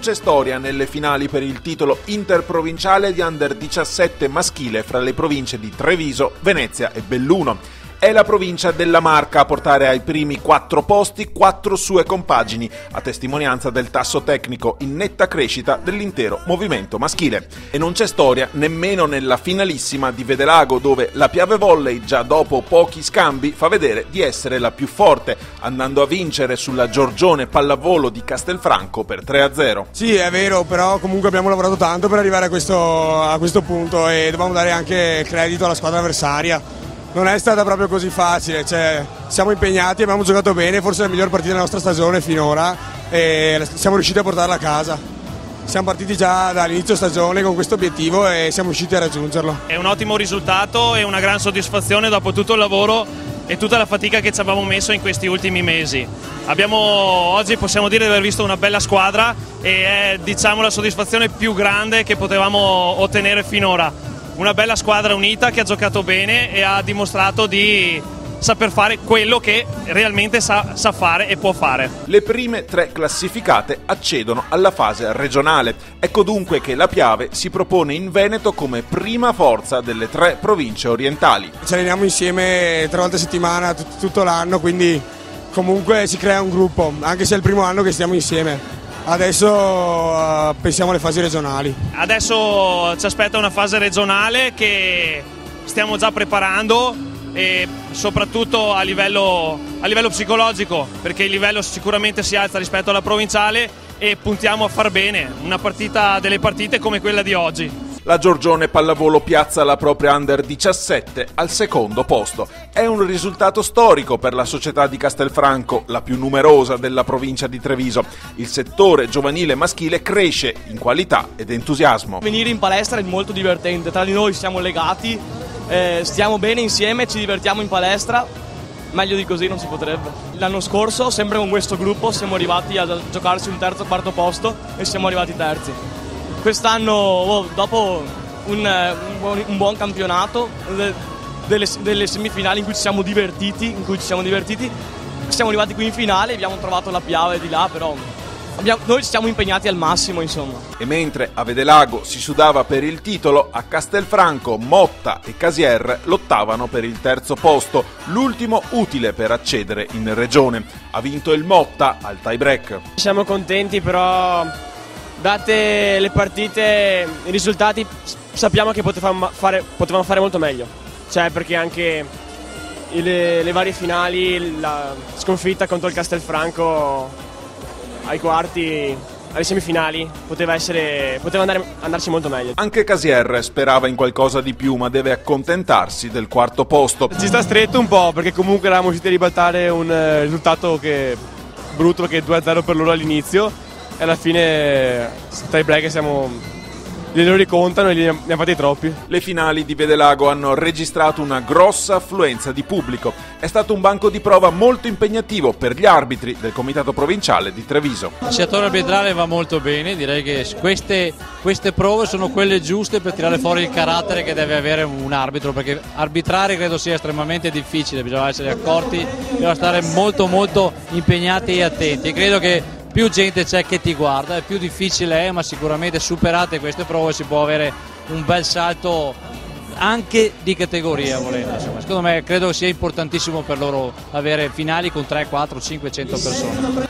non c'è storia nelle finali per il titolo interprovinciale di Under 17 maschile fra le province di Treviso, Venezia e Belluno. È la provincia della Marca a portare ai primi 4 posti 4 sue compagini, a testimonianza del tasso tecnico in netta crescita dell'intero movimento maschile. E non c'è storia nemmeno nella finalissima di Vedelago, dove la Piave Volley, già dopo pochi scambi, fa vedere di essere la più forte, andando a vincere sulla Giorgione Pallavolo di Castelfranco per 3-0. Sì, è vero, però comunque abbiamo lavorato tanto per arrivare a questo punto e dobbiamo dare anche credito alla squadra avversaria. Non è stata proprio così facile, siamo impegnati, abbiamo giocato bene, forse la miglior partita della nostra stagione finora e siamo riusciti a portarla a casa. Siamo partiti già dall'inizio stagione con questo obiettivo e siamo riusciti a raggiungerlo. È un ottimo risultato e una gran soddisfazione dopo tutto il lavoro e tutta la fatica che ci avevamo messo in questi ultimi mesi. Oggi possiamo dire di aver visto una bella squadra e è, diciamo, la soddisfazione più grande che potevamo ottenere finora. Una bella squadra unita che ha giocato bene e ha dimostrato di saper fare quello che realmente sa fare e può fare. Le prime 3 classificate accedono alla fase regionale. Ecco dunque che la Piave si propone in Veneto come prima forza delle 3 province orientali. Ci alleniamo insieme 3 volte a settimana tutto l'anno, quindi comunque si crea un gruppo, anche se è il primo anno che stiamo insieme. Adesso pensiamo alle fasi regionali. Adesso ci aspetta una fase regionale che stiamo già preparando e soprattutto a livello psicologico, perché il livello sicuramente si alza rispetto alla provinciale e puntiamo a far bene una partita delle partite come quella di oggi. La Giorgione Pallavolo piazza la propria Under 17 al secondo posto. È un risultato storico per la società di Castelfranco, la più numerosa della provincia di Treviso. Il settore giovanile maschile cresce in qualità ed entusiasmo. Venire in palestra è molto divertente, tra di noi siamo legati, stiamo bene insieme, ci divertiamo in palestra, meglio di così non si potrebbe. L'anno scorso, sempre con questo gruppo, siamo arrivati a giocarci un terzo o quarto posto e siamo arrivati terzi. Quest'anno, dopo un buon campionato, delle semifinali in cui ci siamo divertiti, siamo arrivati qui in finale, abbiamo trovato la Piave di là, però noi ci siamo impegnati al massimo, insomma. E mentre a Vedelago si sudava per il titolo, a Castelfranco Motta e Casier lottavano per il terzo posto, l'ultimo utile per accedere in regione. Ha vinto il Motta al tie break. Siamo contenti, però date le partite, i risultati, sappiamo che potevamo fare molto meglio, perché anche le varie finali, la sconfitta contro il Castelfranco ai quarti, alle semifinali, poteva andarci molto meglio. Anche Casier sperava in qualcosa di più, ma deve accontentarsi del quarto posto. Ci sta stretto un po', perché comunque eravamo riusciti a ribaltare un risultato brutto, che è 2-0 per loro all'inizio. E alla fine tie break li ricontano e ne hanno fatti troppi. Le finali di Vedelago hanno registrato una grossa affluenza di pubblico. È stato un banco di prova molto impegnativo per gli arbitri del comitato provinciale di Treviso. Il settore arbitrale va molto bene, direi che queste prove sono quelle giuste per tirare fuori il carattere che deve avere un arbitro, perché arbitrare credo sia estremamente difficile, bisogna essere accorti, bisogna stare molto molto impegnati e attenti, e credo che più gente c'è che ti guarda e più difficile è, ma sicuramente superate queste prove si può avere un bel salto anche di categoria, volendo. Secondo me credo sia importantissimo per loro avere finali con 3, 4, 500 persone.